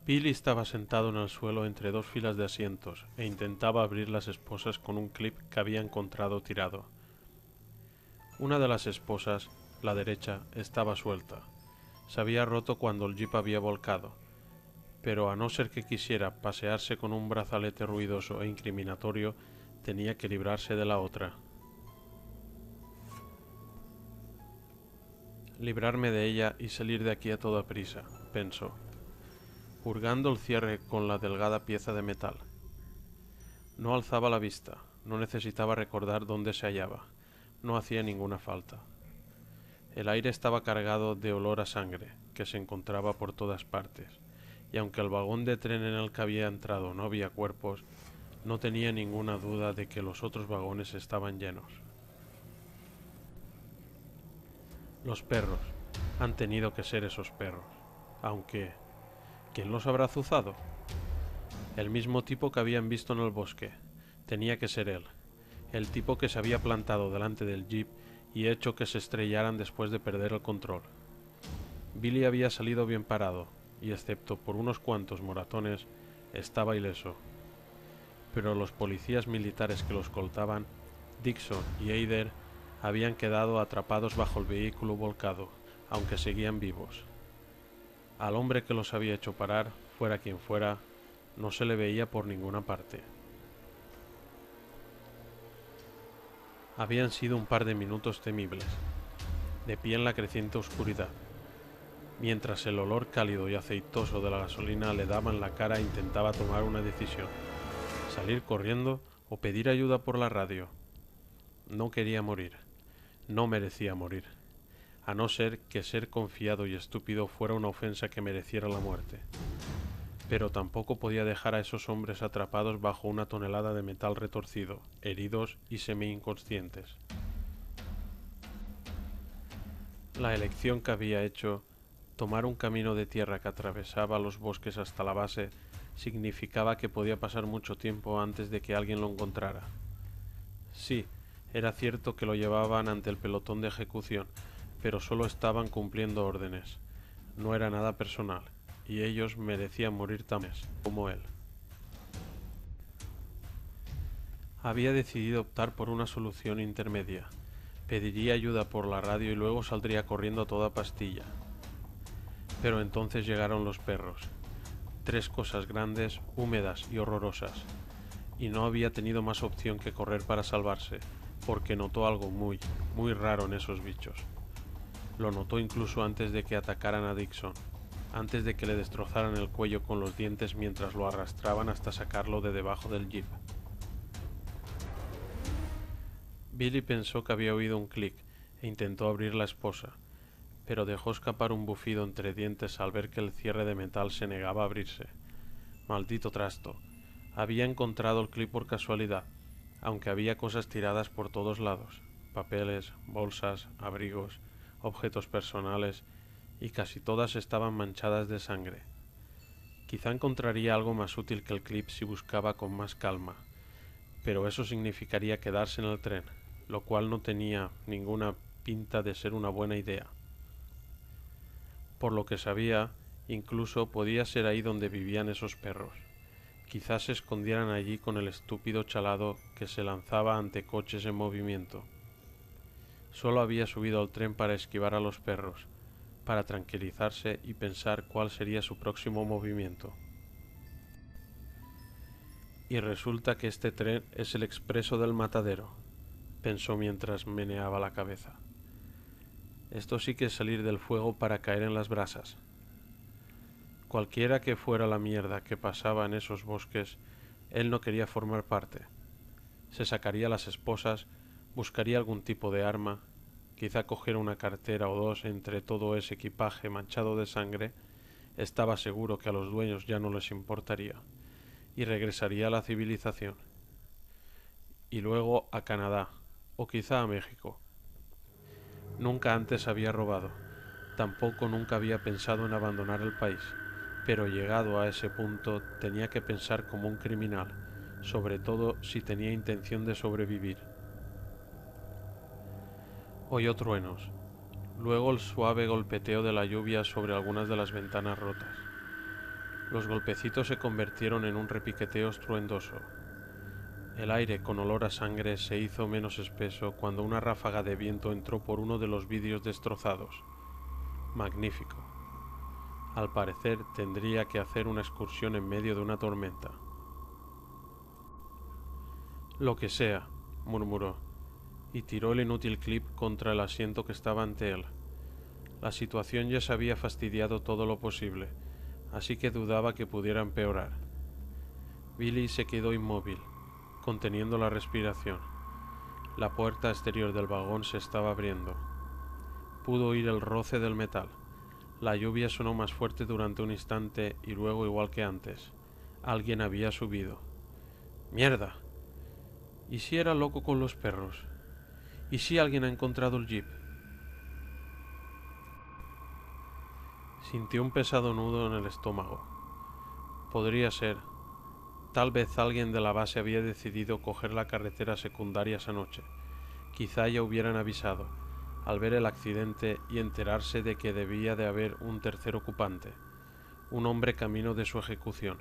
Billy estaba sentado en el suelo entre dos filas de asientos e intentaba abrir las esposas con un clip que había encontrado tirado. Una de las esposas, la derecha, estaba suelta. Se había roto cuando el jeep había volcado, pero a no ser que quisiera pasearse con un brazalete ruidoso e incriminatorio, tenía que librarse de la otra. Librarme de ella y salir de aquí a toda prisa, pensó, hurgando el cierre con la delgada pieza de metal. No alzaba la vista, no necesitaba recordar dónde se hallaba, no hacía ninguna falta. El aire estaba cargado de olor a sangre, que se encontraba por todas partes, y aunque el vagón de tren en el que había entrado no había cuerpos, no tenía ninguna duda de que los otros vagones estaban llenos. Los perros han tenido que ser esos perros, aunque ¿quién los habrá azuzado? El mismo tipo que habían visto en el bosque. Tenía que ser él, el tipo que se había plantado delante del jeep y hecho que se estrellaran después de perder el control. Billy había salido bien parado, y excepto por unos cuantos moratones, estaba ileso. Pero los policías militares que lo escoltaban, Dixon y Eider, habían quedado atrapados bajo el vehículo volcado, aunque seguían vivos. Al hombre que los había hecho parar, fuera quien fuera, no se le veía por ninguna parte. Habían sido un par de minutos temibles, de pie en la creciente oscuridad, mientras el olor cálido y aceitoso de la gasolina le daba en la cara, intentaba tomar una decisión: salir corriendo o pedir ayuda por la radio. No quería morir, no merecía morir, a no ser que ser confiado y estúpido fuera una ofensa que mereciera la muerte. Pero tampoco podía dejar a esos hombres atrapados bajo una tonelada de metal retorcido, heridos y semi-inconscientes. La elección que había hecho, tomar un camino de tierra que atravesaba los bosques hasta la base, significaba que podía pasar mucho tiempo antes de que alguien lo encontrara. Sí, era cierto que lo llevaban ante el pelotón de ejecución, pero solo estaban cumpliendo órdenes. No era nada personal, y ellos merecían morir también, como él. Había decidido optar por una solución intermedia. Pediría ayuda por la radio y luego saldría corriendo a toda pastilla. Pero entonces llegaron los perros. Tres cosas grandes, húmedas y horrorosas. Y no había tenido más opción que correr para salvarse, porque notó algo muy, muy raro en esos bichos. Lo notó incluso antes de que atacaran a Dixon, antes de que le destrozaran el cuello con los dientes mientras lo arrastraban hasta sacarlo de debajo del jeep. Billy pensó que había oído un clic e intentó abrir la esposa, pero dejó escapar un bufido entre dientes al ver que el cierre de metal se negaba a abrirse. Maldito trasto. Había encontrado el clip por casualidad, aunque había cosas tiradas por todos lados: papeles, bolsas, abrigos, objetos personales, y casi todas estaban manchadas de sangre. Quizá encontraría algo más útil que el clip si buscaba con más calma, pero eso significaría quedarse en el tren, lo cual no tenía ninguna pinta de ser una buena idea. Por lo que sabía, incluso podía ser ahí donde vivían esos perros. Quizás se escondieran allí con el estúpido chalado que se lanzaba ante coches en movimiento. Solo había subido al tren para esquivar a los perros, para tranquilizarse y pensar cuál sería su próximo movimiento. Y resulta que este tren es el expreso del matadero, pensó mientras meneaba la cabeza. Esto sí que es salir del fuego para caer en las brasas. Cualquiera que fuera la mierda que pasaba en esos bosques, él no quería formar parte. Se sacaría las esposas, buscaría algún tipo de arma, quizá cogiera una cartera o dos entre todo ese equipaje manchado de sangre. Estaba seguro que a los dueños ya no les importaría, y regresaría a la civilización. Y luego a Canadá, o quizá a México. Nunca antes había robado, tampoco nunca había pensado en abandonar el país, pero llegado a ese punto tenía que pensar como un criminal, sobre todo si tenía intención de sobrevivir. Oyó truenos, luego el suave golpeteo de la lluvia sobre algunas de las ventanas rotas. Los golpecitos se convirtieron en un repiqueteo estruendoso. El aire con olor a sangre se hizo menos espeso cuando una ráfaga de viento entró por uno de los vidrios destrozados. Magnífico. Al parecer tendría que hacer una excursión en medio de una tormenta. Lo que sea, murmuró, y tiró el inútil clip contra el asiento que estaba ante él. La situación ya se había fastidiado todo lo posible, así que dudaba que pudiera empeorar. Billy se quedó inmóvil, conteniendo la respiración. La puerta exterior del vagón se estaba abriendo. Pudo oír el roce del metal. La lluvia sonó más fuerte durante un instante y luego, igual que antes, alguien había subido. ¡Mierda! ¿Y si era loco con los perros? ¿Y si alguien ha encontrado el jeep? Sintió un pesado nudo en el estómago. Podría ser. Tal vez alguien de la base había decidido coger la carretera secundaria esa noche. Quizá ya hubieran avisado, al ver el accidente y enterarse de que debía de haber un tercer ocupante, un hombre camino de su ejecución.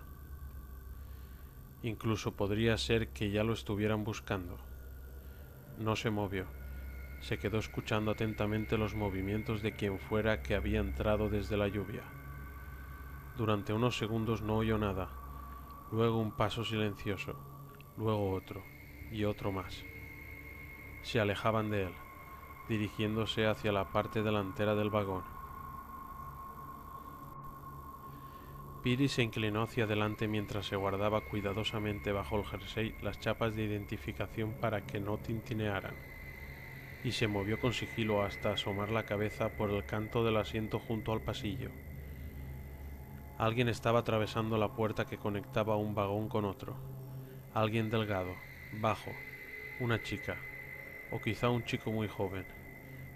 Incluso podría ser que ya lo estuvieran buscando. No se movió. Se quedó escuchando atentamente los movimientos de quien fuera que había entrado desde la lluvia. Durante unos segundos no oyó nada, luego un paso silencioso, luego otro, y otro más. Se alejaban de él, dirigiéndose hacia la parte delantera del vagón. Piri se inclinó hacia adelante mientras se guardaba cuidadosamente bajo el jersey las chapas de identificación para que no tintinearan, y se movió con sigilo hasta asomar la cabeza por el canto del asiento junto al pasillo. Alguien estaba atravesando la puerta que conectaba un vagón con otro. Alguien delgado, bajo, una chica, o quizá un chico muy joven,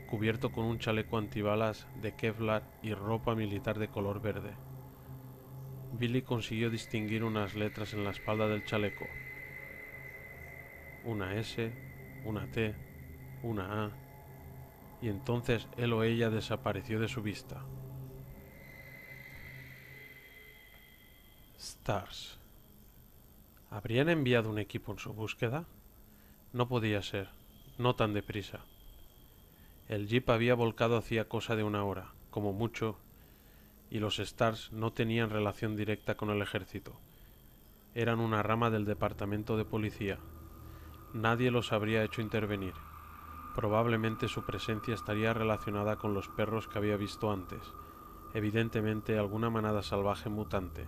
cubierto con un chaleco antibalas de Kevlar y ropa militar de color verde. Billy consiguió distinguir unas letras en la espalda del chaleco. Una S, una T, una A, y entonces él o ella desapareció de su vista. Stars. ¿Habrían enviado un equipo en su búsqueda? No podía ser, no tan deprisa. El jeep había volcado hacía cosa de una hora, como mucho, y los Stars no tenían relación directa con el ejército. Eran una rama del departamento de policía. Nadie los habría hecho intervenir. Probablemente su presencia estaría relacionada con los perros que había visto antes, evidentemente alguna manada salvaje mutante.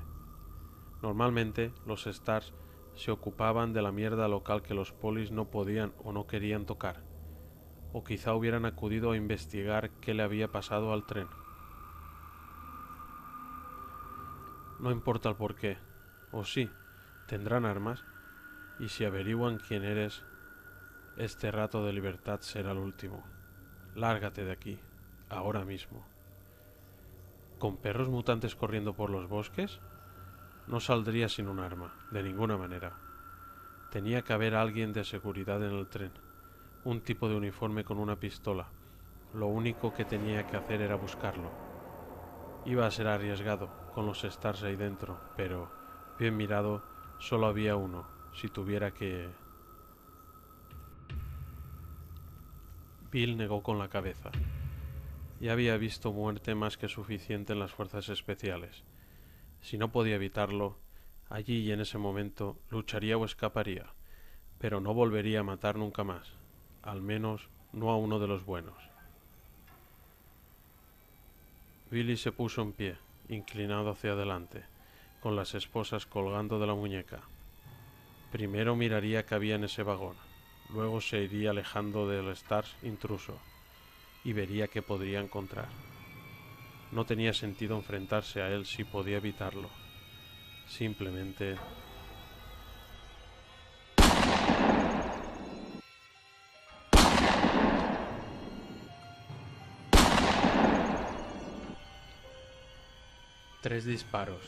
Normalmente los Stars se ocupaban de la mierda local que los polis no podían o no querían tocar, o quizá hubieran acudido a investigar qué le había pasado al tren. No importa el porqué, o sí, tendrán armas, y si averiguan quién eres, este rato de libertad será el último. Lárgate de aquí, ahora mismo. ¿Con perros mutantes corriendo por los bosques? No saldría sin un arma, de ninguna manera. Tenía que haber alguien de seguridad en el tren, un tipo de uniforme con una pistola. Lo único que tenía que hacer era buscarlo. Iba a ser arriesgado, con los Stars ahí dentro, pero, bien mirado, solo había uno, si tuviera que... Bill negó con la cabeza. Ya había visto muerte más que suficiente en las fuerzas especiales. Si no podía evitarlo, allí y en ese momento lucharía o escaparía, pero no volvería a matar nunca más, al menos no a uno de los buenos. Billy se puso en pie, inclinado hacia adelante, con las esposas colgando de la muñeca. Primero miraría qué había en ese vagón, luego se iría alejando del Stars intruso, y vería qué podría encontrar. No tenía sentido enfrentarse a él si podía evitarlo. Simplemente... Tres disparos,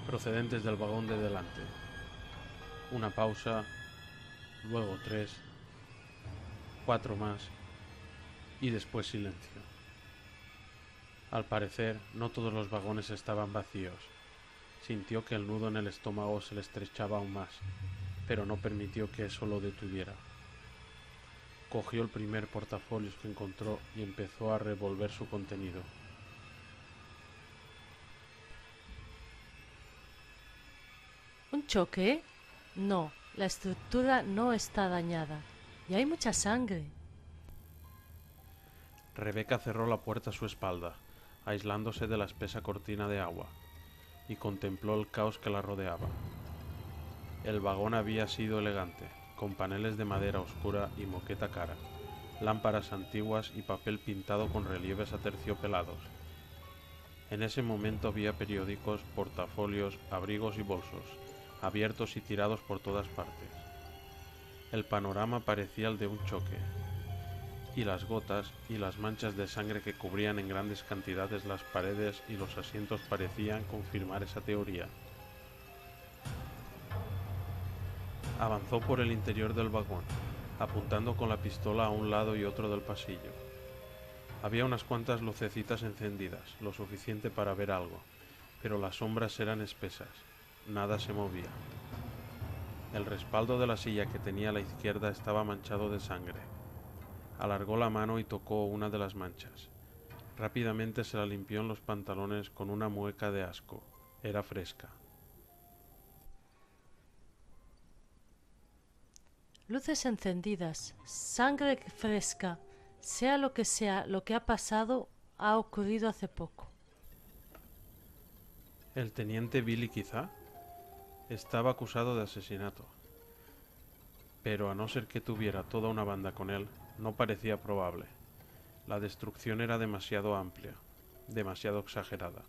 procedentes del vagón de delante. Una pausa, luego 3, 4 más, y después silencio. Al parecer, no todos los vagones estaban vacíos. Sintió que el nudo en el estómago se le estrechaba aún más, pero no permitió que eso lo detuviera. Cogió el primer portafolios que encontró y empezó a revolver su contenido. ¿Un choque? No, la estructura no está dañada. Y hay mucha sangre. Rebeca cerró la puerta a su espalda, aislándose de la espesa cortina de agua, y contempló el caos que la rodeaba. El vagón había sido elegante, con paneles de madera oscura y moqueta cara, lámparas antiguas y papel pintado con relieves aterciopelados. En ese momento había periódicos, portafolios, abrigos y bolsos, abiertos y tirados por todas partes. El panorama parecía el de un choque, y las gotas y las manchas de sangre que cubrían en grandes cantidades las paredes y los asientos parecían confirmar esa teoría. Avanzó por el interior del vagón, apuntando con la pistola a un lado y otro del pasillo. Había unas cuantas lucecitas encendidas, lo suficiente para ver algo, pero las sombras eran espesas, nada se movía. El respaldo de la silla que tenía a la izquierda estaba manchado de sangre. Alargó la mano y tocó una de las manchas. Rápidamente se la limpió en los pantalones con una mueca de asco. Era fresca. Luces encendidas, sangre fresca, sea lo que ha pasado, ha ocurrido hace poco. El teniente Billy quizá estaba acusado de asesinato, pero a no ser que tuviera toda una banda con él, no parecía probable. La destrucción era demasiado amplia, demasiado exagerada,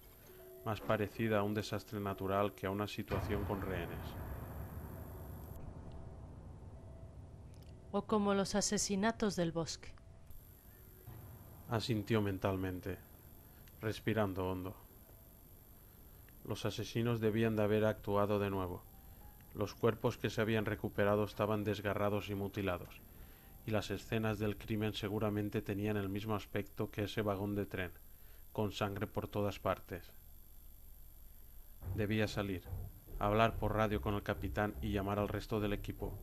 más parecida a un desastre natural que a una situación con rehenes. O como los asesinatos del bosque. Asintió mentalmente, respirando hondo. Los asesinos debían de haber actuado de nuevo. Los cuerpos que se habían recuperado estaban desgarrados y mutilados, y las escenas del crimen seguramente tenían el mismo aspecto que ese vagón de tren, con sangre por todas partes. Debía salir, hablar por radio con el capitán y llamar al resto del equipo.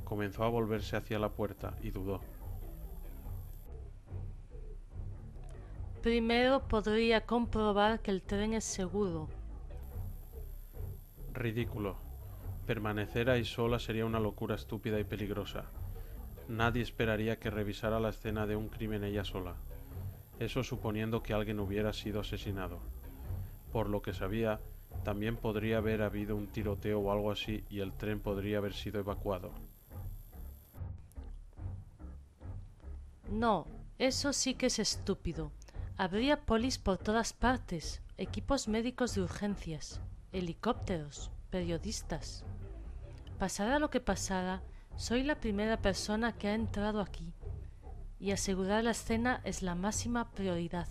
Comenzó a volverse hacia la puerta y dudó. Primero podría comprobar que el tren es seguro. Ridículo. Permanecer ahí sola sería una locura estúpida y peligrosa. Nadie esperaría que revisara la escena de un crimen ella sola. Eso suponiendo que alguien hubiera sido asesinado. Por lo que sabía, también podría haber habido un tiroteo o algo así y el tren podría haber sido evacuado. No, eso sí que es estúpido. Habría polis por todas partes, equipos médicos de urgencias, helicópteros, periodistas. Pasara lo que pasara, soy la primera persona que ha entrado aquí, y asegurar la escena es la máxima prioridad.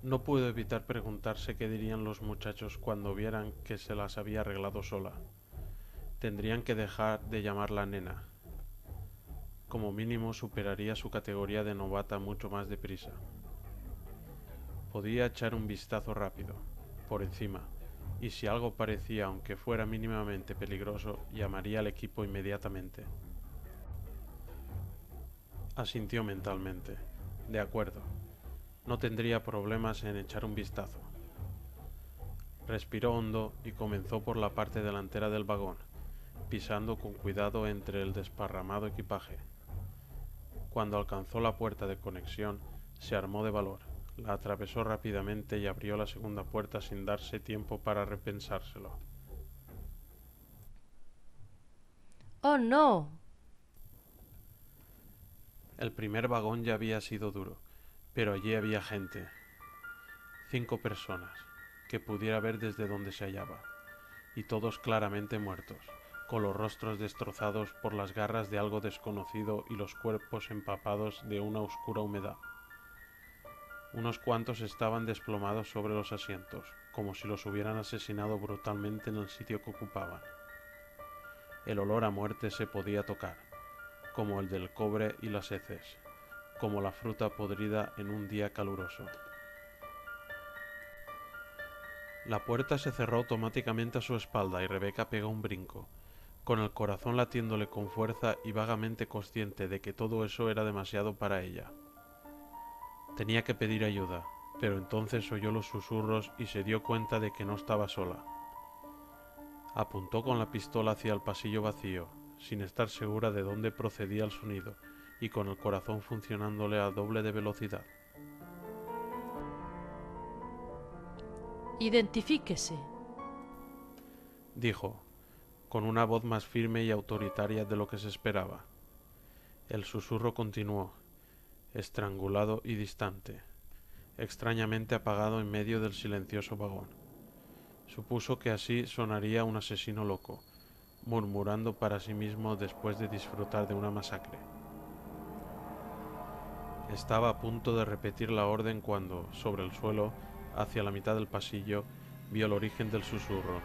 No pudo evitar preguntarse qué dirían los muchachos cuando vieran que se las había arreglado sola. Tendrían que dejar de llamarla nena. Como mínimo superaría su categoría de novata mucho más deprisa. Podía echar un vistazo rápido, por encima, y si algo parecía, aunque fuera mínimamente peligroso, llamaría al equipo inmediatamente. Asintió mentalmente. De acuerdo. No tendría problemas en echar un vistazo. Respiró hondo y comenzó por la parte delantera del vagón, pisando con cuidado entre el desparramado equipaje. Cuando alcanzó la puerta de conexión, se armó de valor, la atravesó rápidamente y abrió la segunda puerta sin darse tiempo para repensárselo. ¡Oh, no! El primer vagón ya había sido duro, pero allí había gente. 5 personas, que pudiera ver desde donde se hallaba, y todos claramente muertos, con los rostros destrozados por las garras de algo desconocido y los cuerpos empapados de una oscura humedad. Unos cuantos estaban desplomados sobre los asientos, como si los hubieran asesinado brutalmente en el sitio que ocupaban. El olor a muerte se podía tocar, como el del cobre y las heces, como la fruta podrida en un día caluroso. La puerta se cerró automáticamente a su espalda y Rebeca pegó un brinco, con el corazón latiéndole con fuerza y vagamente consciente de que todo eso era demasiado para ella. Tenía que pedir ayuda, pero entonces oyó los susurros y se dio cuenta de que no estaba sola. Apuntó con la pistola hacia el pasillo vacío, sin estar segura de dónde procedía el sonido, y con el corazón funcionándole a doble de velocidad. Identifíquese, Dijo, con una voz más firme y autoritaria de lo que se esperaba. El susurro continuó, estrangulado y distante, extrañamente apagado en medio del silencioso vagón. Supuso que así sonaría un asesino loco, murmurando para sí mismo después de disfrutar de una masacre. Estaba a punto de repetir la orden cuando, sobre el suelo, hacia la mitad del pasillo, vio el origen del susurro.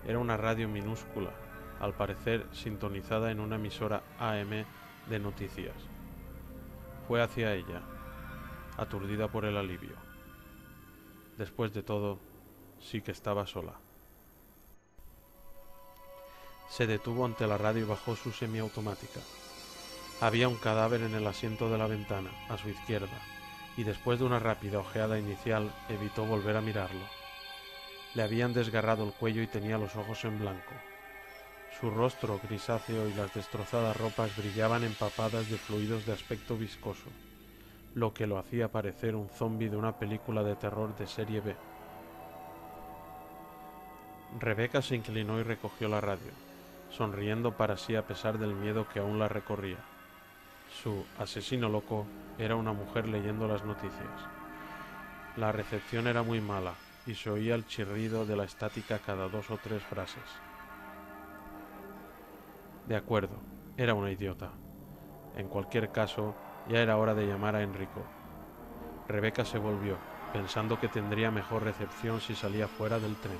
Era una radio minúscula, al parecer sintonizada en una emisora AM de noticias. Fue hacia ella, aturdida por el alivio. Después de todo, sí que estaba sola. Se detuvo ante la radio y bajó su semiautomática. Había un cadáver en el asiento de la ventana, a su izquierda, y después de una rápida ojeada inicial evitó volver a mirarlo. Le habían desgarrado el cuello y tenía los ojos en blanco. Su rostro grisáceo y las destrozadas ropas brillaban empapadas de fluidos de aspecto viscoso, lo que lo hacía parecer un zombi de una película de terror de serie B. Rebeca se inclinó y recogió la radio, sonriendo para sí a pesar del miedo que aún la recorría. Su asesino loco era una mujer leyendo las noticias. La recepción era muy mala y se oía el chirrido de la estática cada 2 o 3 frases. De acuerdo, era una idiota. En cualquier caso, ya era hora de llamar a Enrico. Rebeca se volvió, pensando que tendría mejor recepción si salía fuera del tren,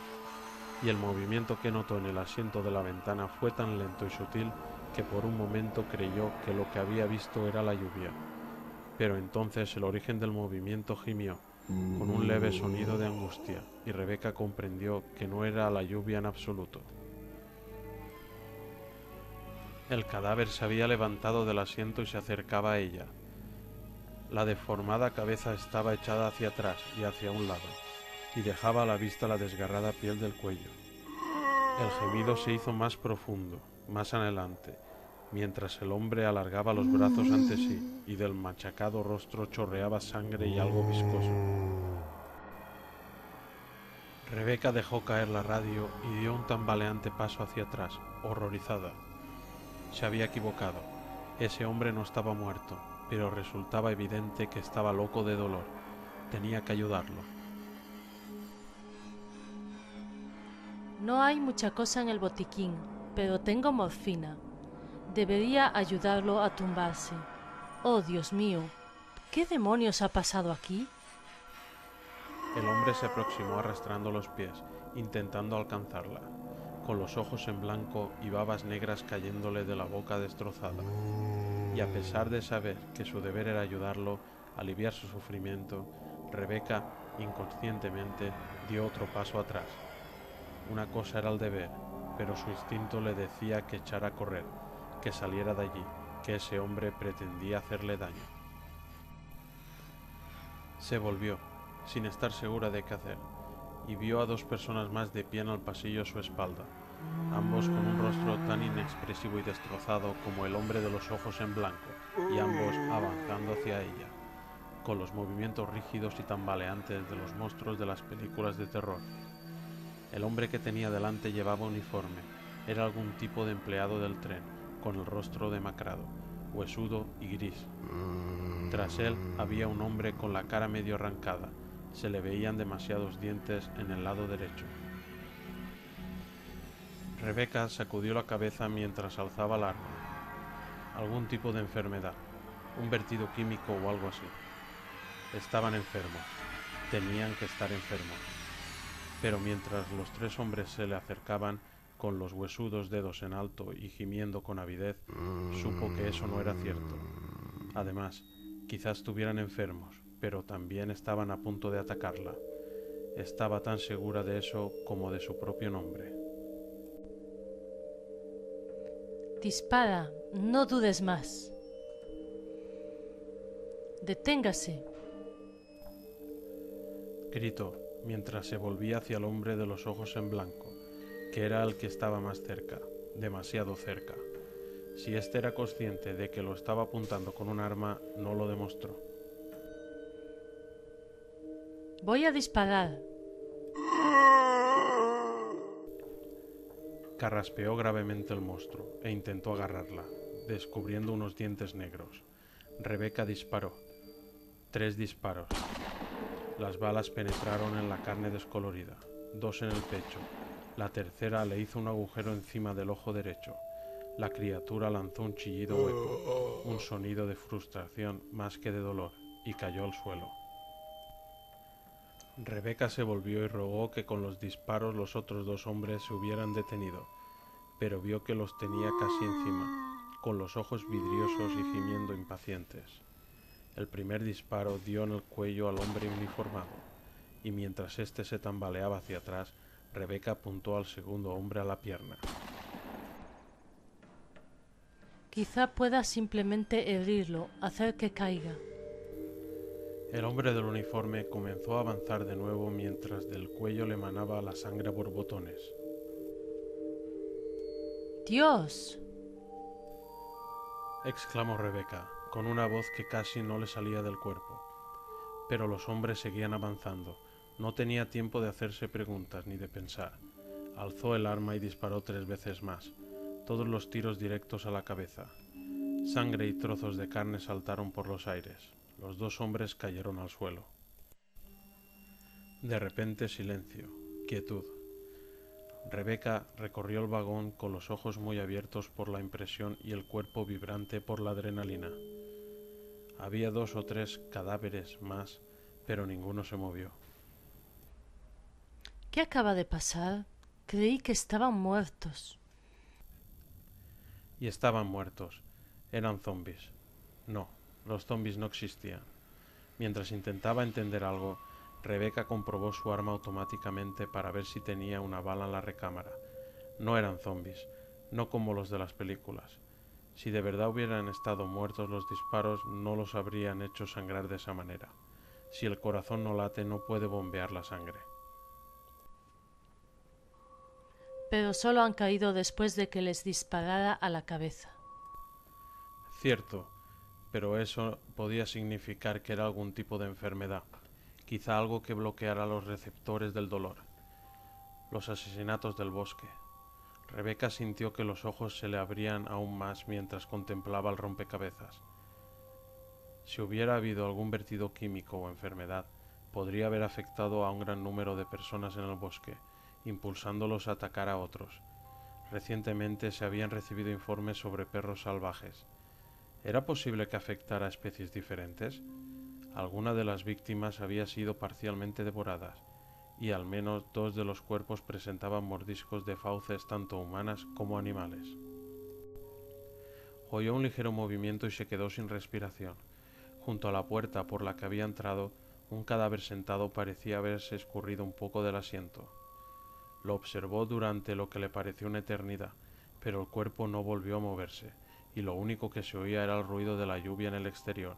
y el movimiento que notó en el asiento de la ventana fue tan lento y sutil que por un momento creyó que lo que había visto era la lluvia. Pero entonces el origen del movimiento gimió, con un leve sonido de angustia, y Rebeca comprendió que no era la lluvia en absoluto. El cadáver se había levantado del asiento y se acercaba a ella. La deformada cabeza estaba echada hacia atrás y hacia un lado, y dejaba a la vista la desgarrada piel del cuello. El gemido se hizo más profundo, más anhelante, mientras el hombre alargaba los brazos ante sí y del machacado rostro chorreaba sangre y algo viscoso. Rebeca dejó caer la radio y dio un tambaleante paso hacia atrás, horrorizada. Se había equivocado. Ese hombre no estaba muerto, pero resultaba evidente que estaba loco de dolor. Tenía que ayudarlo. no hay mucha cosa en el botiquín, pero tengo morfina. Debería ayudarlo a tumbarse. Oh, Dios mío, ¿qué demonios ha pasado aquí? El hombre se aproximó arrastrando los pies, intentando alcanzarla, con los ojos en blanco y babas negras cayéndole de la boca destrozada. Y a pesar de saber que su deber era ayudarlo, aliviar su sufrimiento, Rebeca, inconscientemente, dio otro paso atrás. Una cosa era el deber, pero su instinto le decía que echara a correr, que saliera de allí, que ese hombre pretendía hacerle daño. Se volvió, sin estar segura de qué hacer, y vio a 2 personas más de pie en el pasillo a su espalda, ambos con un rostro tan inexpresivo y destrozado como el hombre de los ojos en blanco, y ambos avanzando hacia ella, con los movimientos rígidos y tambaleantes de los monstruos de las películas de terror. El hombre que tenía delante llevaba uniforme, era algún tipo de empleado del tren, con el rostro demacrado, huesudo y gris. Tras él había un hombre con la cara medio arrancada, se le veían demasiados dientes en el lado derecho. Rebeca sacudió la cabeza mientras alzaba el arma. Algún tipo de enfermedad, un vertido químico o algo así. Estaban enfermos, tenían que estar enfermos. Pero mientras los 3 hombres se le acercaban, con los huesudos dedos en alto y gimiendo con avidez, supo que eso no era cierto. Además, quizás estuvieran enfermos, pero también estaban a punto de atacarla. Estaba tan segura de eso como de su propio nombre. Dispara, no dudes más. Deténgase. Gritó, mientras se volvía hacia el hombre de los ojos en blanco, que era el que estaba más cerca, demasiado cerca. Si éste era consciente de que lo estaba apuntando con un arma, no lo demostró. Voy a disparar. Carraspeó gravemente el monstruo e intentó agarrarla, descubriendo unos dientes negros. Rebeca disparó. 3 disparos. Las balas penetraron en la carne descolorida, 2 en el pecho. La tercera le hizo un agujero encima del ojo derecho. La criatura lanzó un chillido hueco, un sonido de frustración más que de dolor, y cayó al suelo. Rebeca se volvió y rogó que con los disparos los otros 2 hombres se hubieran detenido, pero vio que los tenía casi encima, con los ojos vidriosos y gimiendo impacientes. El primer disparo dio en el cuello al hombre uniformado, y mientras éste se tambaleaba hacia atrás, Rebeca apuntó al segundo hombre a la pierna. Quizá pueda simplemente herirlo, hacer que caiga. El hombre del uniforme comenzó a avanzar de nuevo mientras del cuello le manaba la sangre a borbotones. ¡Dios! Exclamó Rebeca, con una voz que casi no le salía del cuerpo. Pero los hombres seguían avanzando. No tenía tiempo de hacerse preguntas ni de pensar. Alzó el arma y disparó 3 veces más, todos los tiros directos a la cabeza. Sangre y trozos de carne saltaron por los aires. Los 2 hombres cayeron al suelo. De repente silencio, quietud. Rebeca recorrió el vagón con los ojos muy abiertos por la impresión y el cuerpo vibrante por la adrenalina. Había 2 o 3 cadáveres más, pero ninguno se movió. ¿Qué acaba de pasar? Creí que estaban muertos. Y estaban muertos. Eran zombies. No, los zombies no existían. Mientras intentaba entender algo, Rebeca comprobó su arma automáticamente para ver si tenía una bala en la recámara. No eran zombies, no como los de las películas. Si de verdad hubieran estado muertos, los disparos no los habrían hecho sangrar de esa manera. Si el corazón no late, no puede bombear la sangre. Pero solo han caído después de que les disparara a la cabeza. Cierto, pero eso podía significar que era algún tipo de enfermedad, quizá algo que bloqueara los receptores del dolor. Los asesinatos del bosque. Rebeca sintió que los ojos se le abrían aún más mientras contemplaba el rompecabezas. Si hubiera habido algún vertido químico o enfermedad, podría haber afectado a un gran número de personas en el bosque, impulsándolos a atacar a otros. Recientemente se habían recibido informes sobre perros salvajes. ¿Era posible que afectara a especies diferentes? Alguna de las víctimas había sido parcialmente devoradas, y al menos 2 de los cuerpos presentaban mordiscos de fauces tanto humanas como animales. Oyó un ligero movimiento y se quedó sin respiración. Junto a la puerta por la que había entrado, un cadáver sentado parecía haberse escurrido un poco del asiento. Lo observó durante lo que le pareció una eternidad, pero el cuerpo no volvió a moverse, y lo único que se oía era el ruido de la lluvia en el exterior.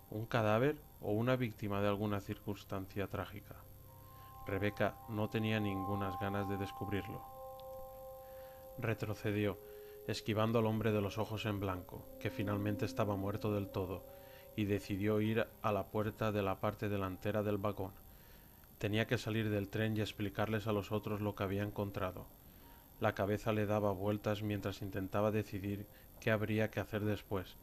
¿Un cadáver o una víctima de alguna circunstancia trágica? Rebeca no tenía ningunas ganas de descubrirlo. Retrocedió, esquivando al hombre de los ojos en blanco, que finalmente estaba muerto del todo, y decidió ir a la puerta de la parte delantera del vagón. Tenía que salir del tren y explicarles a los otros lo que había encontrado. La cabeza le daba vueltas mientras intentaba decidir qué habría que hacer después.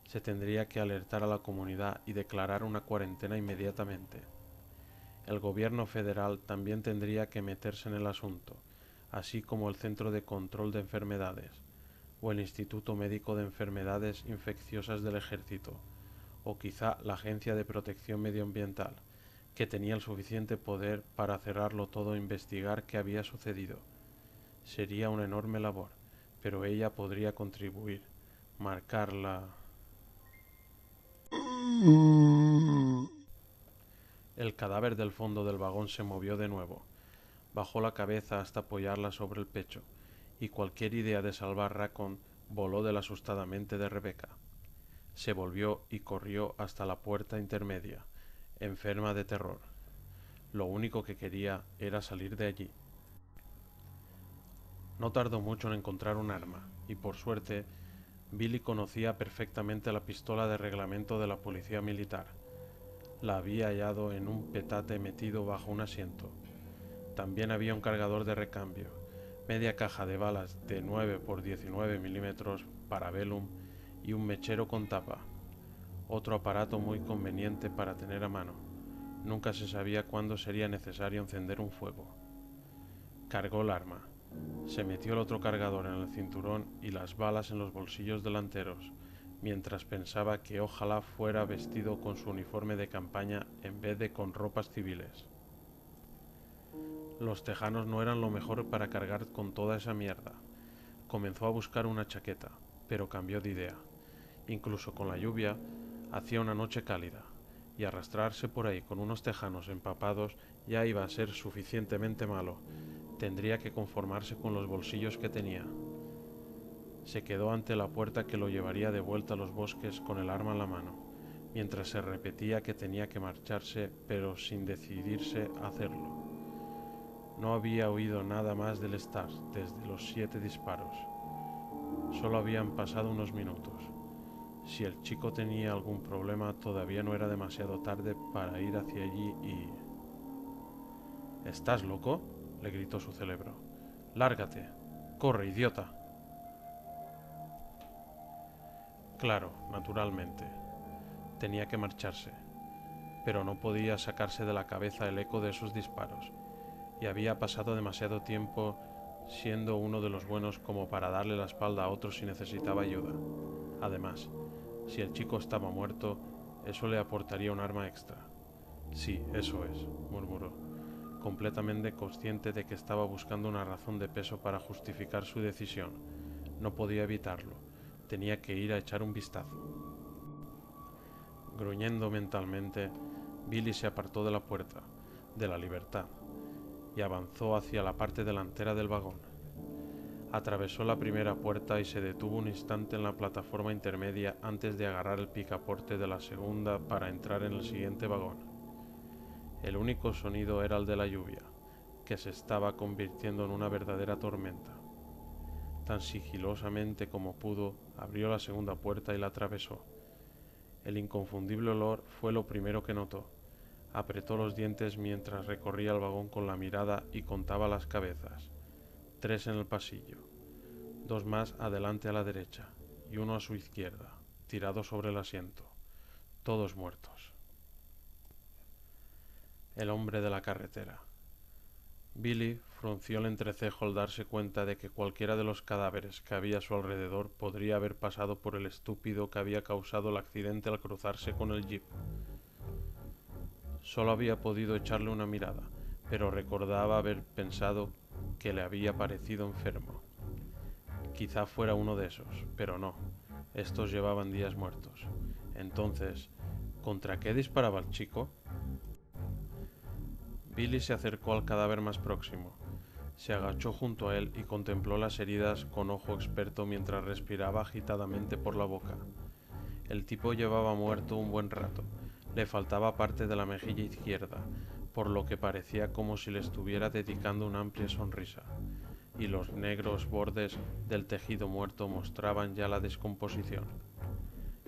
Se tendría que alertar a la comunidad y declarar una cuarentena inmediatamente. El gobierno federal también tendría que meterse en el asunto, así como el Centro de Control de Enfermedades, o el Instituto Médico de Enfermedades Infecciosas del Ejército, o quizá la Agencia de Protección Medioambiental, que tenía el suficiente poder para cerrarlo todo e investigar qué había sucedido. Sería una enorme labor, pero ella podría contribuir, marcarla. El El cadáver del fondo del vagón se movió de nuevo. Bajó la cabeza hasta apoyarla sobre el pecho, y cualquier idea de salvar Raccoon voló de la asustada mente de Rebecca. Se volvió y corrió hasta la puerta intermedia, enferma de terror. Lo único que quería era salir de allí. No tardó mucho en encontrar un arma, y por suerte, Billy conocía perfectamente la pistola de reglamento de la policía militar. La había hallado en un petate metido bajo un asiento. También había un cargador de recambio, media caja de balas de 9 por 19 milímetros Parabellum y un mechero con tapa. Otro aparato muy conveniente para tener a mano. Nunca se sabía cuándo sería necesario encender un fuego. Cargó el arma. Se metió el otro cargador en el cinturón y las balas en los bolsillos delanteros, mientras pensaba que ojalá fuera vestido con su uniforme de campaña en vez de con ropas civiles. Los tejanos no eran lo mejor para cargar con toda esa mierda. Comenzó a buscar una chaqueta, pero cambió de idea. Incluso con la lluvia, hacía una noche cálida, y arrastrarse por ahí con unos tejanos empapados ya iba a ser suficientemente malo. Tendría que conformarse con los bolsillos que tenía. Se quedó ante la puerta que lo llevaría de vuelta a los bosques con el arma en la mano, mientras se repetía que tenía que marcharse, pero sin decidirse a hacerlo. No había oído nada más del Stars desde los 7 disparos. Solo habían pasado unos minutos. Si el chico tenía algún problema, todavía no era demasiado tarde para ir hacia allí y... ¿Estás loco?, le gritó su cerebro. ¡Lárgate! ¡Corre, idiota! Claro, naturalmente. Tenía que marcharse, pero no podía sacarse de la cabeza el eco de sus disparos, y había pasado demasiado tiempo siendo uno de los buenos como para darle la espalda a otro si necesitaba ayuda. Además, si el chico estaba muerto, eso le aportaría un arma extra. Sí, eso es, murmuró, completamente consciente de que estaba buscando una razón de peso para justificar su decisión. No podía evitarlo. Tenía que ir a echar un vistazo. Gruñendo mentalmente, Billy se apartó de la puerta, de la libertad, y avanzó hacia la parte delantera del vagón. Atravesó la primera puerta y se detuvo un instante en la plataforma intermedia antes de agarrar el picaporte de la segunda para entrar en el siguiente vagón. El único sonido era el de la lluvia, que se estaba convirtiendo en una verdadera tormenta. Tan sigilosamente como pudo, abrió la segunda puerta y la atravesó. El inconfundible olor fue lo primero que notó. Apretó los dientes mientras recorría el vagón con la mirada y contaba las cabezas. 3 en el pasillo, 2 más adelante a la derecha y 1 a su izquierda, tirado sobre el asiento, todos muertos. El hombre de la carretera. Billy frunció el entrecejo al darse cuenta de que cualquiera de los cadáveres que había a su alrededor podría haber pasado por el estúpido que había causado el accidente al cruzarse con el jeep. Solo había podido echarle una mirada, pero recordaba haber pensado que le había parecido enfermo. Quizá fuera uno de esos, pero no. Estos llevaban días muertos. Entonces, ¿contra qué disparaba el chico? Billy se acercó al cadáver más próximo. Se agachó junto a él y contempló las heridas con ojo experto mientras respiraba agitadamente por la boca. El tipo llevaba muerto un buen rato. Le faltaba parte de la mejilla izquierda, por lo que parecía como si le estuviera dedicando una amplia sonrisa, y los negros bordes del tejido muerto mostraban ya la descomposición.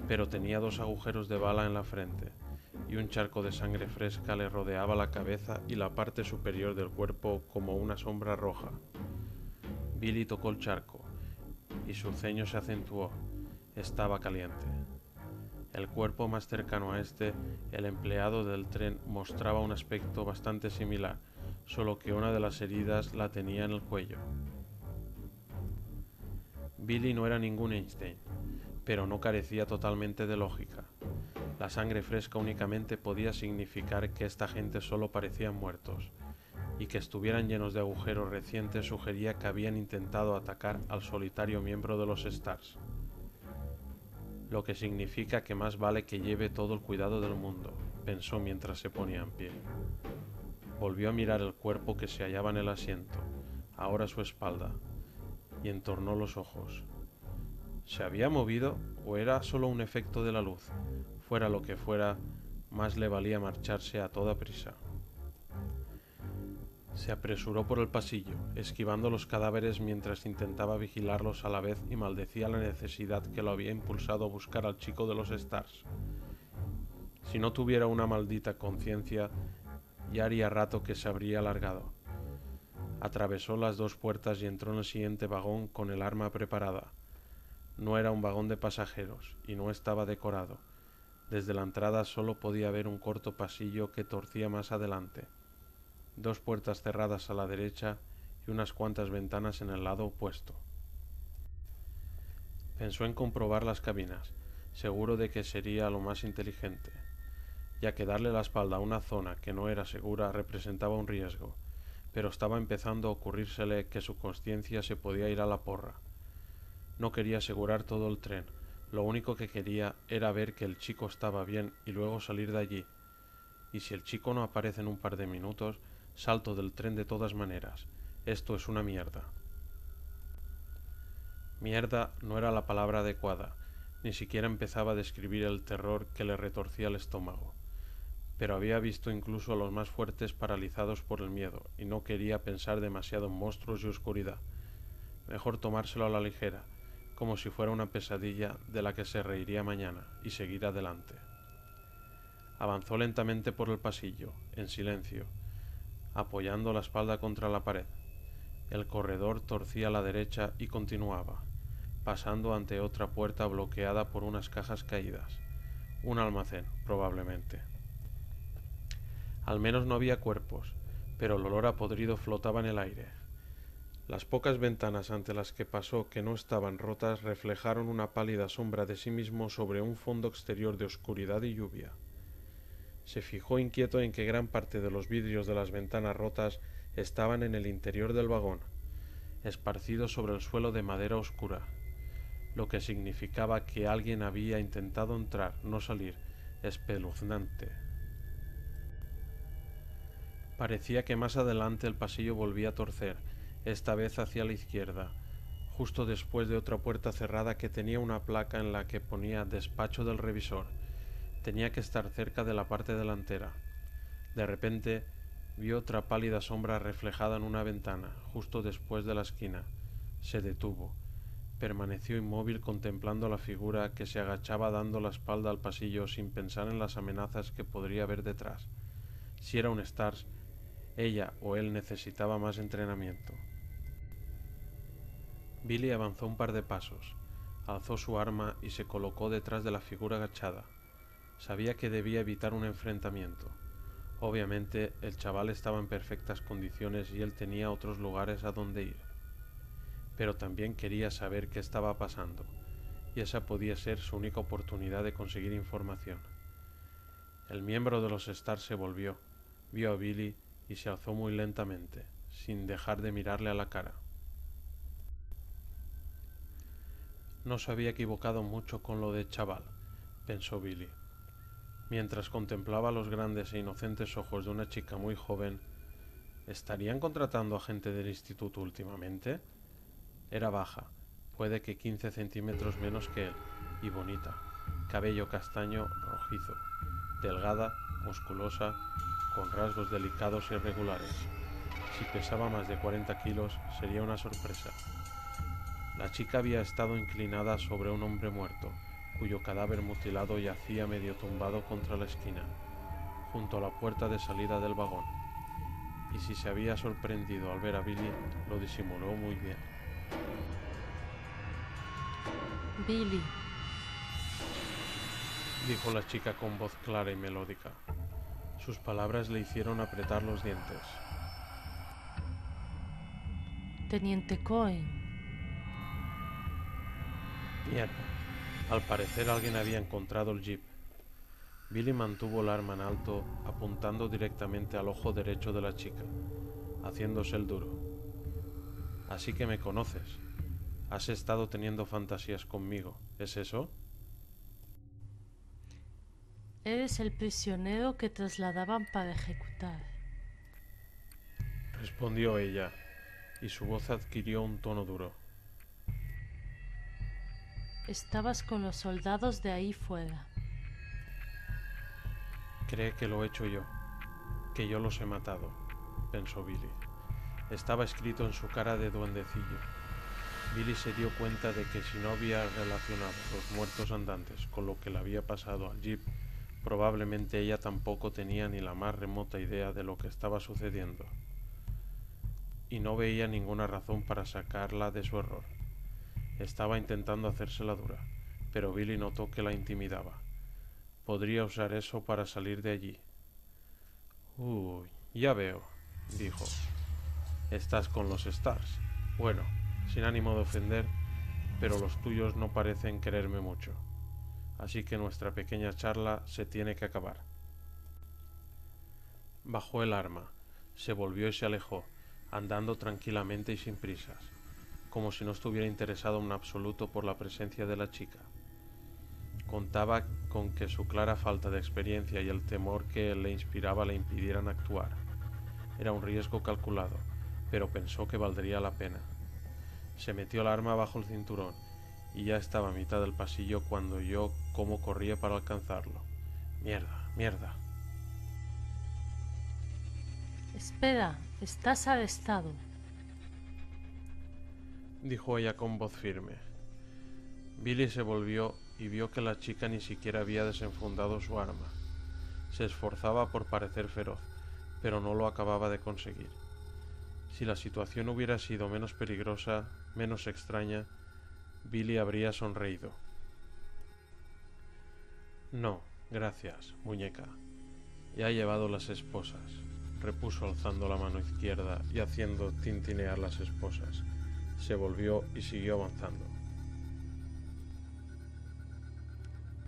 Pero tenía 2 agujeros de bala en la frente, y un charco de sangre fresca le rodeaba la cabeza y la parte superior del cuerpo como una sombra roja. Billy tocó el charco, y su ceño se acentuó. Estaba caliente. El cuerpo más cercano a este, el empleado del tren, mostraba un aspecto bastante similar, solo que una de las heridas la tenía en el cuello. Billy no era ningún Einstein, pero no carecía totalmente de lógica. La sangre fresca únicamente podía significar que esta gente solo parecían muertos, y que estuvieran llenos de agujeros recientes sugería que habían intentado atacar al solitario miembro de los Stars. Lo que significa que más vale que lleve todo el cuidado del mundo, pensó mientras se ponía en pie. Volvió a mirar el cuerpo que se hallaba en el asiento, ahora a su espalda, y entornó los ojos. ¿Se había movido o era solo un efecto de la luz? Fuera lo que fuera, más le valía marcharse a toda prisa. Se apresuró por el pasillo, esquivando los cadáveres mientras intentaba vigilarlos a la vez y maldecía la necesidad que lo había impulsado a buscar al chico de los Stars. Si no tuviera una maldita conciencia, ya haría rato que se habría largado. Atravesó las dos puertas y entró en el siguiente vagón con el arma preparada. No era un vagón de pasajeros y no estaba decorado. Desde la entrada solo podía ver un corto pasillo que torcía más adelante. Dos puertas cerradas a la derecha y unas cuantas ventanas en el lado opuesto. Pensó en comprobar las cabinas, seguro de que sería lo más inteligente, ya que darle la espalda a una zona que no era segura representaba un riesgo, pero estaba empezando a ocurrírsele que su conciencia se podía ir a la porra. No quería asegurar todo el tren, lo único que quería era ver que el chico estaba bien y luego salir de allí. Y si el chico no aparece en un par de minutos, salto del tren de todas maneras. Esto es una mierda. Mierda no era la palabra adecuada, ni siquiera empezaba a describir el terror que le retorcía el estómago. Pero había visto incluso a los más fuertes paralizados por el miedo, y no quería pensar demasiado en monstruos y oscuridad. Mejor tomárselo a la ligera, como si fuera una pesadilla de la que se reiría mañana, y seguir adelante. Avanzó lentamente por el pasillo, en silencio, apoyando la espalda contra la pared. El corredor torcía a la derecha y continuaba, pasando ante otra puerta bloqueada por unas cajas caídas. Un almacén, probablemente. Al menos no había cuerpos, pero el olor a podrido flotaba en el aire. Las pocas ventanas ante las que pasó que no estaban rotas reflejaron una pálida sombra de sí mismo sobre un fondo exterior de oscuridad y lluvia. Se fijó inquieto en que gran parte de los vidrios de las ventanas rotas estaban en el interior del vagón, esparcidos sobre el suelo de madera oscura, lo que significaba que alguien había intentado entrar, no salir, espeluznante. Parecía que más adelante el pasillo volvía a torcer, esta vez hacia la izquierda, justo después de otra puerta cerrada que tenía una placa en la que ponía despacho del revisor. Tenía que estar cerca de la parte delantera. De repente vio otra pálida sombra reflejada en una ventana, justo después de la esquina. Se detuvo. Permaneció inmóvil contemplando la figura que se agachaba dando la espalda al pasillo sin pensar en las amenazas que podría haber detrás. Si era un Stars, ella o él necesitaba más entrenamiento. Billy avanzó un par de pasos, alzó su arma y se colocó detrás de la figura agachada. Sabía que debía evitar un enfrentamiento. Obviamente el chaval estaba en perfectas condiciones y él tenía otros lugares a donde ir. Pero también quería saber qué estaba pasando, y esa podía ser su única oportunidad de conseguir información. El miembro de los Stars se volvió, vio a Billy y se alzó muy lentamente, sin dejar de mirarle a la cara. No se había equivocado mucho con lo de chaval, pensó Billy. Mientras contemplaba los grandes e inocentes ojos de una chica muy joven. ¿Estarían contratando a gente del instituto últimamente? Era baja, puede que 15 centímetros menos que él, y bonita, cabello castaño rojizo, delgada, musculosa, con rasgos delicados y irregulares. Si pesaba más de 40 kilos, sería una sorpresa. La chica había estado inclinada sobre un hombre muerto, cuyo cadáver mutilado yacía medio tumbado contra la esquina, junto a la puerta de salida del vagón. Y si se había sorprendido al ver a Billy, lo disimuló muy bien. Billy, Dijo la chica con voz clara y melódica. Sus palabras le hicieron apretar los dientes. Teniente Cohen. Mierda. Al parecer alguien había encontrado el jeep. Billy mantuvo el arma en alto, apuntando directamente al ojo derecho de la chica, haciéndose el duro. Así que me conoces. Has estado teniendo fantasías conmigo, ¿es eso? Eres el prisionero que trasladaban para ejecutar, respondió ella, y su voz adquirió un tono duro. Estabas con los soldados de ahí fuera. Cree que lo he hecho yo, que yo los he matado, pensó Billy. Estaba escrito en su cara de duendecillo. Billy se dio cuenta de que si no había relacionado los muertos andantes con lo que le había pasado al jeep, probablemente ella tampoco tenía ni la más remota idea de lo que estaba sucediendo. Y no veía ninguna razón para sacarla de su error. Estaba intentando hacérsela dura, pero Billy notó que la intimidaba. Podría usar eso para salir de allí. Ya veo, dijo. Estás con los Stars. Bueno, sin ánimo de ofender, pero los tuyos no parecen quererme mucho. Así que nuestra pequeña charla se tiene que acabar. Bajó el arma, se volvió y se alejó, andando tranquilamente y sin prisas, como si no estuviera interesado en absoluto por la presencia de la chica. Contaba con que su clara falta de experiencia y el temor que le inspiraba le impidieran actuar. Era un riesgo calculado, pero pensó que valdría la pena. Se metió el arma bajo el cinturón y ya estaba a mitad del pasillo cuando oyó cómo corría para alcanzarlo. Mierda, mierda. Espera, estás arrestado, dijo ella con voz firme. Billy se volvió y vio que la chica ni siquiera había desenfundado su arma. Se esforzaba por parecer feroz, pero no lo acababa de conseguir. Si la situación hubiera sido menos peligrosa, menos extraña, Billy habría sonreído. No, gracias, muñeca. Ya he llevado las esposas, repuso alzando la mano izquierda y haciendo tintinear las esposas. Se volvió y siguió avanzando.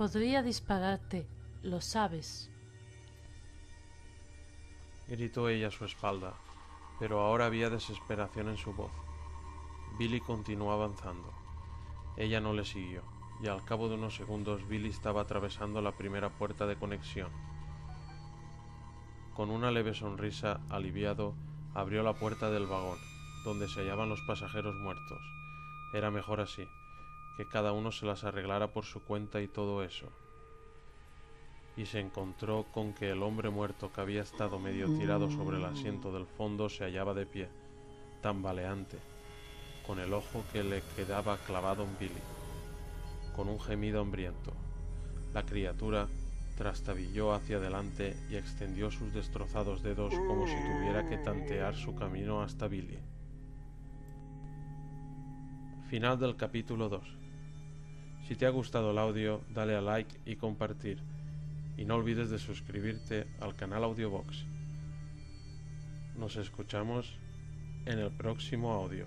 podría dispararte, lo sabes. Gritó ella a su espalda, pero ahora había desesperación en su voz. Billy continuó avanzando. Ella no le siguió, y al cabo de unos segundos Billy estaba atravesando la primera puerta de conexión. Con una leve sonrisa, aliviado, abrió la puerta del vagón, donde se hallaban los pasajeros muertos. Era mejor así, que cada uno se las arreglara por su cuenta y todo eso. Y se encontró con que el hombre muerto que había estado medio tirado sobre el asiento del fondo se hallaba de pie, tambaleante, con el ojo que le quedaba clavado en Billy, con un gemido hambriento. La criatura trastabilló hacia adelante y extendió sus destrozados dedos como si tuviera que tantear su camino hasta Billy. Final del capítulo 2. Si te ha gustado el audio, dale a like y compartir. Y no olvides de suscribirte al canal Audiobox. Nos escuchamos en el próximo audio.